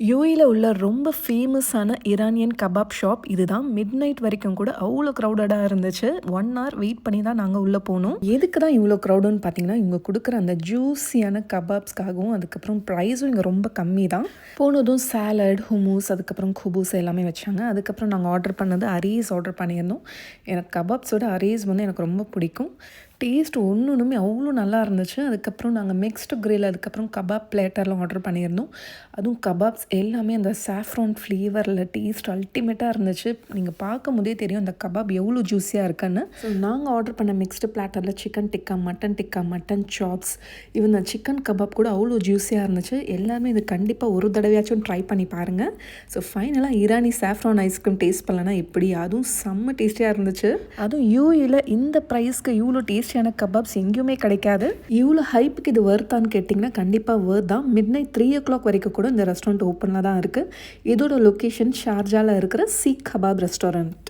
யூஏல உள்ள ரொம்ப ஃபேமஸான ஈரானியன் கபாப் ஷாப் இதுதான். மிட் நைட் வரைக்கும் கூட அவ்வளோ க்ரௌடடாக இருந்துச்சு. 1 hour வெயிட் பண்ணி தான் நாங்கள் உள்ளே போனோம். எதுக்கு தான் இவ்வளோ க்ரௌடுன்னு பார்த்தீங்கன்னா, இவங்க கொடுக்குற அந்த ஜூஸியான கபாப்ஸ்க்காகவும், அதுக்கப்புறம் ப்ரைஸும் இங்கே ரொம்ப கம்மி தான். போனதும் சாலட், ஹுமூஸ், அதுக்கப்புறம் குபூஸ் எல்லாமே வச்சாங்க. அதுக்கப்புறம் நாங்கள் ஆர்டர் பண்ணது அரீஸ் ஆர்டர் பண்ணியிருந்தோம். எனக்கு கபாப்ஸோட அரீஸ் வந்து எனக்கு ரொம்ப பிடிக்கும். டேஸ்ட் ஒன்றுமே அவ்வளோ நல்லா இருந்துச்சு. அதுக்கப்புறம் நாங்கள் மிக்ஸ்டு கிரில், அதுக்கப்புறம் கபாப் பிளேட்டர்லாம் ஆர்டர் பண்ணியிருந்தோம். அதுவும் கபாப்ஸ் எல்லாமே அந்த சாஃப்ரான் ஃப்ளேவரில் டேஸ்ட் அல்டிமேட்டாக இருந்துச்சு. நீங்கள் பார்க்கும் போதே தெரியும் அந்த கபாப் எவ்வளோ ஜூஸியாக இருக்குன்னு. ஸோ நாங்கள் ஆர்டர் பண்ண மிக்ஸ்டு பிளாட்டரில் chicken tikka, mutton chops, even அந்த சிக்கன் கபாப் கூட அவ்வளோ ஜூஸியாக இருந்துச்சு. எல்லாமே இது கண்டிப்பாக ஒரு தடவையாச்சும் ட்ரை பண்ணி பாருங்கள். ஸோ ஃபைனலாக ஈரானி சாஃப்ரான் ஐஸ்கிரீம் டேஸ்ட் பண்ணலன்னா எப்படி, அதுவும் செம்ம டேஸ்டியாக இருந்துச்சு. அதுவும் யூஏல இந்த ப்ரைஸ்க்கு இவ்வளோ டேஸ்டியான கபாப்ஸ் எங்கேயுமே கிடைக்காது. இவ்வளோ ஹைப்புக்கு இது வர்த்தான்னு கேட்டிங்கன்னா கண்டிப்பாக வர்த் தான். மிட் நைட் 3 o'clock வரைக்கும் கூட இந்த ரெஸ்டாரண்ட் ஓப்பனில் தான் இருக்குது. இதோட லொக்கேஷன் ஷார்ஜாவில் இருக்கிற சீக் கபாப் ரெஸ்டாரண்ட்.